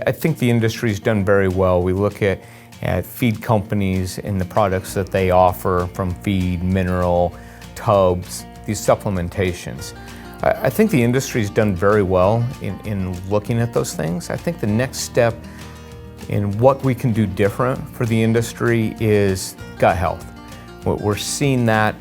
I think the industry's done very well. We look at feed companies and the products that they offer, from feed, mineral, tubs, these supplementations. I think the industry's done very well in looking at those things. I think the next step in what we can do different for the industry is gut health. We're seeing that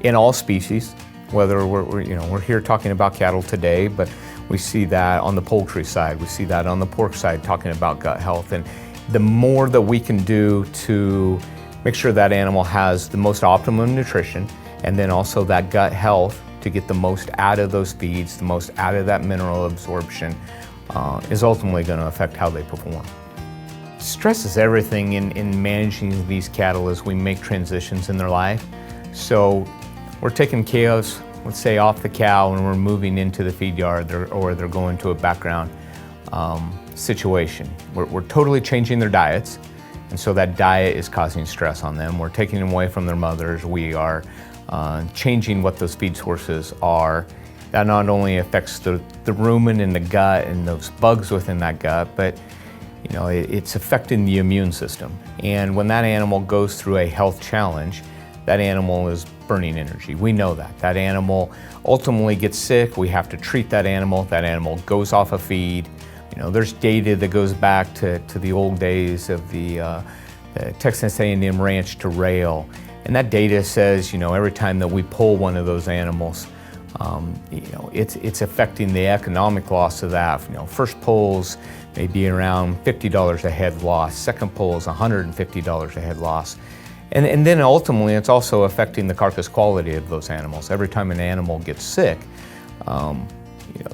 in all species, whether we're here talking about cattle today, but we see that on the poultry side, we see that on the pork side, talking about gut health. And the more that we can do to make sure that animal has the most optimum nutrition, and then also that gut health to get the most out of those feeds, the most out of that mineral absorption, is ultimately going to affect how they perform. Stress is everything in managing these cattle as we make transitions in their life. So we're taking cows, let's say, off the cow, and we're moving into the feed yard, or they're going to a background situation. We're totally changing their diets, and so that diet is causing stress on them. We're taking them away from their mothers. We are changing what those feed sources are. That not only affects the rumen in the gut and those bugs within that gut, but it's affecting the immune system. And when that animal goes through a health challenge, that animal is burning energy. We know that. That animal ultimately gets sick. We have to treat that animal. That animal goes off a feed. There's data that goes back to the old days of the Texas A&M ranch to rail. And that data says, every time that we pull one of those animals, it's affecting the economic loss of that. First pulls may be around $50 a head loss. Second pull is $150 a head loss. And then ultimately, it's also affecting the carcass quality of those animals. Every time an animal gets sick,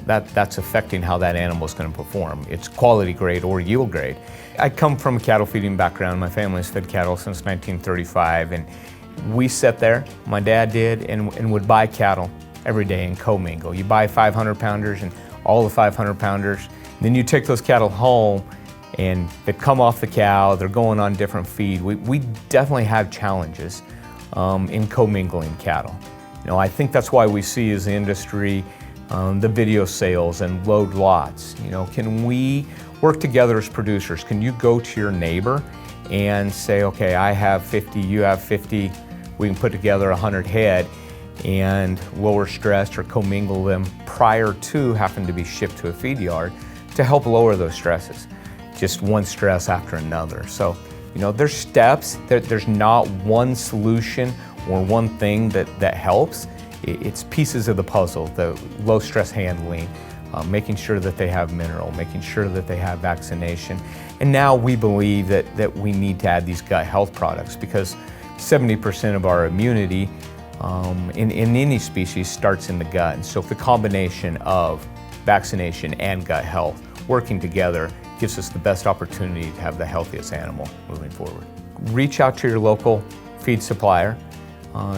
that's affecting how that animal is going to perform. It's quality grade or yield grade. I come from a cattle feeding background. My family's fed cattle since 1935, and we sat there, my dad did, and would buy cattle every day and commingle. You buy 500-pounders and all the 500-pounders, then you take those cattle home, and they come off the cow, they're going on different feed. We definitely have challenges in commingling cattle. I think that's why we see as the industry the video sales and load lots. Can we work together as producers? Can you go to your neighbor and say, okay, I have 50, you have 50, we can put together 100 head and lower stress or commingle them prior to having to be shipped to a feed yard to help lower those stresses. Just one stress after another. So, there's steps. There's not one solution or one thing that helps. It's pieces of the puzzle, the low stress handling, making sure that they have mineral, making sure that they have vaccination. And now we believe that we need to add these gut health products, because 70% of our immunity in any species starts in the gut. And so the combination of vaccination and gut health working together gives us the best opportunity to have the healthiest animal moving forward. Reach out to your local feed supplier.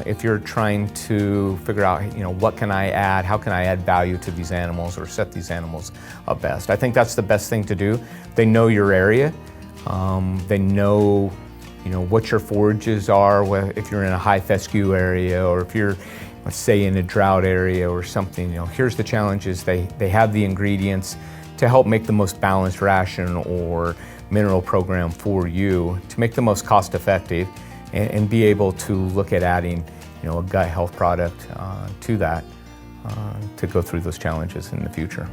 If you're trying to figure out, what can I add, how can I add value to these animals or set these animals up best. I think that's the best thing to do. They know your area. They know, what your forages are, if you're in a high fescue area, or if you're, let's say, in a drought area or something. Here's the challenges. They have the ingredients to help make the most balanced ration or mineral program for you to make the most cost effective, and be able to look at adding a gut health product to that to go through those challenges in the future.